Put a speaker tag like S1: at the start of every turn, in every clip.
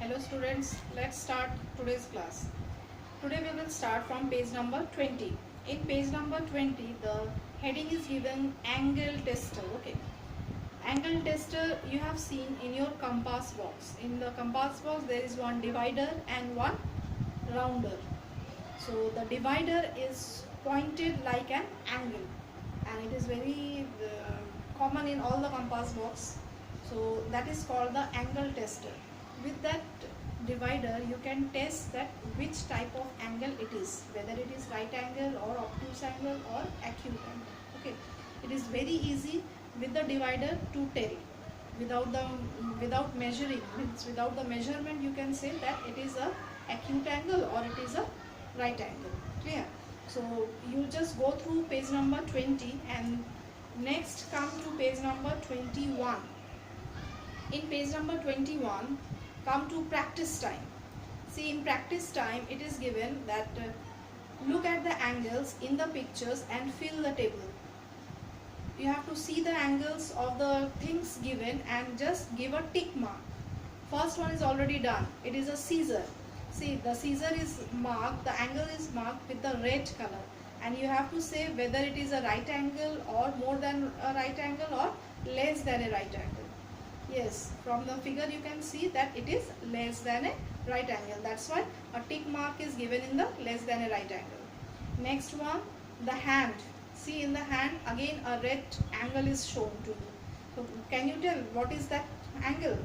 S1: Hello students, let's start today's class. Today we will start from page number 20. In page number 20, the heading is given angle tester. Okay. Angle tester you have seen in your compass box. In the compass box there is one divider and one rounder. So the divider is pointed like an angle and it is very common in all the compass box. So that is called the angle tester. With that divider you can test that which type of angle it is, whether it is right angle or obtuse angle or acute angle. Okay, it is very easy with the divider to tell without measuring, means without the measurement you can say that it is a acute angle or it is a right angle. Clear? So you just go through page number 20 and next come to page number 21. In page number 21, come to practice time. See, in practice time it is given that look at the angles in the pictures and fill the table. You have to see the angles of the things given and just give a tick mark. First one is already done. It is a scissor. See, the scissor is marked, the angle is marked with the red color, and you have to say whether it is a right angle or more than a right angle or less than a right angle. Yes, from the figure you can see that it is less than a right angle. That's why a tick mark is given in the less than a right angle. Next one, the hand. See, in the hand again a red angle is shown to you. So can you tell what is that angle?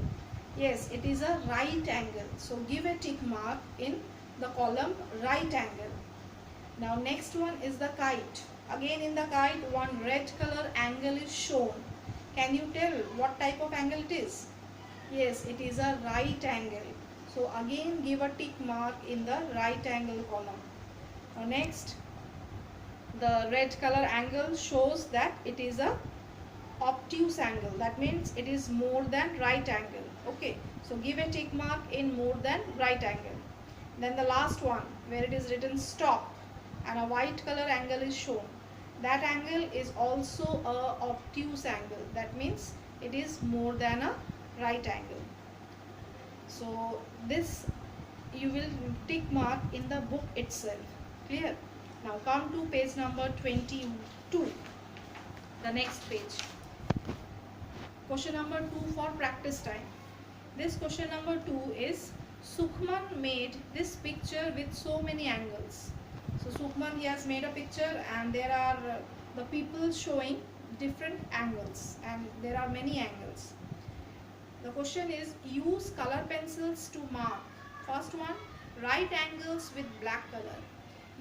S1: Yes, it is a right angle. So give a tick mark in the column right angle. Now next one is the kite. Again in the kite one red color angle is shown. Can you tell what type of angle it is? Yes, it is a right angle. So again give a tick mark in the right angle column. Now next, the red color angle shows that it is a obtuse angle. That means it is more than right angle. Okay, so give a tick mark in more than right angle. Then the last one where it is written stop and a white color angle is shown. That angle is also a obtuse angle. That means it is more than a right angle. So this you will tick mark in the book itself. Clear? Now come to page number 22. The next page. Question number 2 for practice time. This question number 2 is Sukhman made this picture with so many angles. So Sukhman, he has made a picture and there are the people showing different angles and there are many angles. The question is use color pencils to mark. First one, right angles with black color.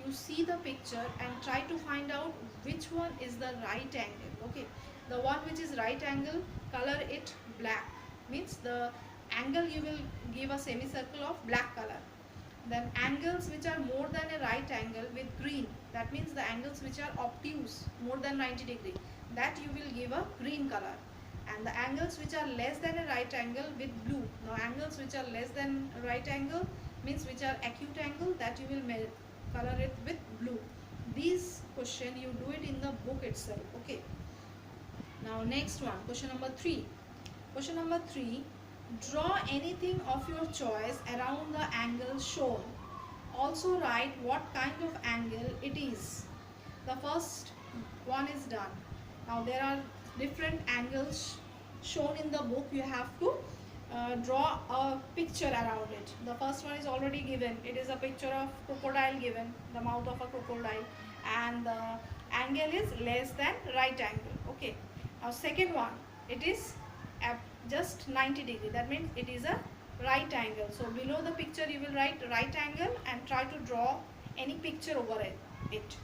S1: You see the picture and try to find out which one is the right angle. Okay, the one which is right angle, color it black, means the angle you will give a semicircle of black color. Then angles which are more than a right angle with green, that means the angles which are obtuse, more than 90 degree, that you will give a green color. And the angles which are less than a right angle with blue. Now angles which are less than right angle means which are acute angle, that you will color it with blue. These question you do it in the book itself. Okay. Now next one, question number 3. Question number 3, draw anything of your choice around the angle shown. Also write what kind of angle it is. The first one is done. Now there are different angles shown in the book. You have to draw a picture around it. The first one is already given. It is a picture of crocodile given, the mouth of a crocodile, and the angle is less than right angle. Okay. Now second one, it is at just 90 degree. That means it is a right angle. So below the picture you will write right angle and try to draw any picture over it.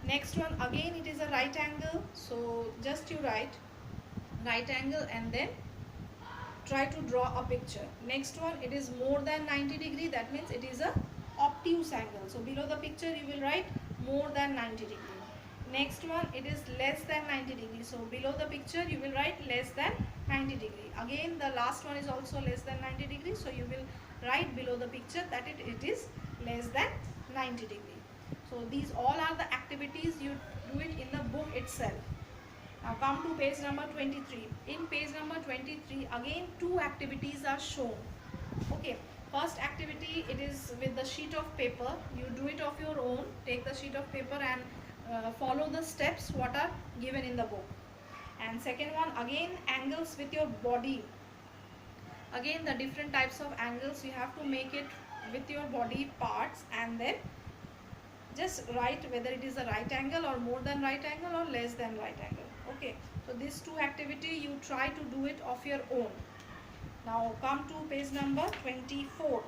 S1: Next one, again it is a right angle. So just you write right angle and then try to draw a picture. Next one, it is more than 90 degree. That means it is a obtuse angle. So below the picture you will write more than 90 degree. Next one, it is less than 90 degree. So below the picture you will write less than 90 degree. Again the last one is also less than 90 degree. So you will write below the picture that it is less than 90 degree. So these all are the activities you do it in the book itself. Now come to page number 23. In page number 23 again two activities are shown. Okay, First activity, it is with the sheet of paper. You do it of your own. Take the sheet of paper and follow the steps what are given in the book. And second one, again angles with your body. Again the different types of angles you have to make it with your body parts, and then just write whether it is a right angle or more than right angle or less than right angle. Okay, so these two activity you try to do it of your own. Now come to page number 24.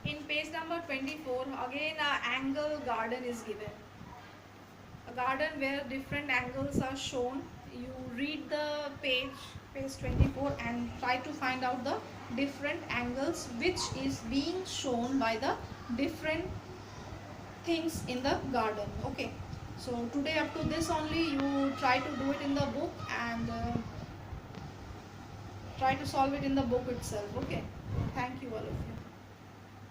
S1: In page number 24, again a angle garden is given. A garden where different angles are shown. You read the page 24, and try to find out the different angles which is being shown by the different things in the garden. Okay, so today up to this only. You try to do it in the book and try to solve it in the book itself. Okay, thank you all of you.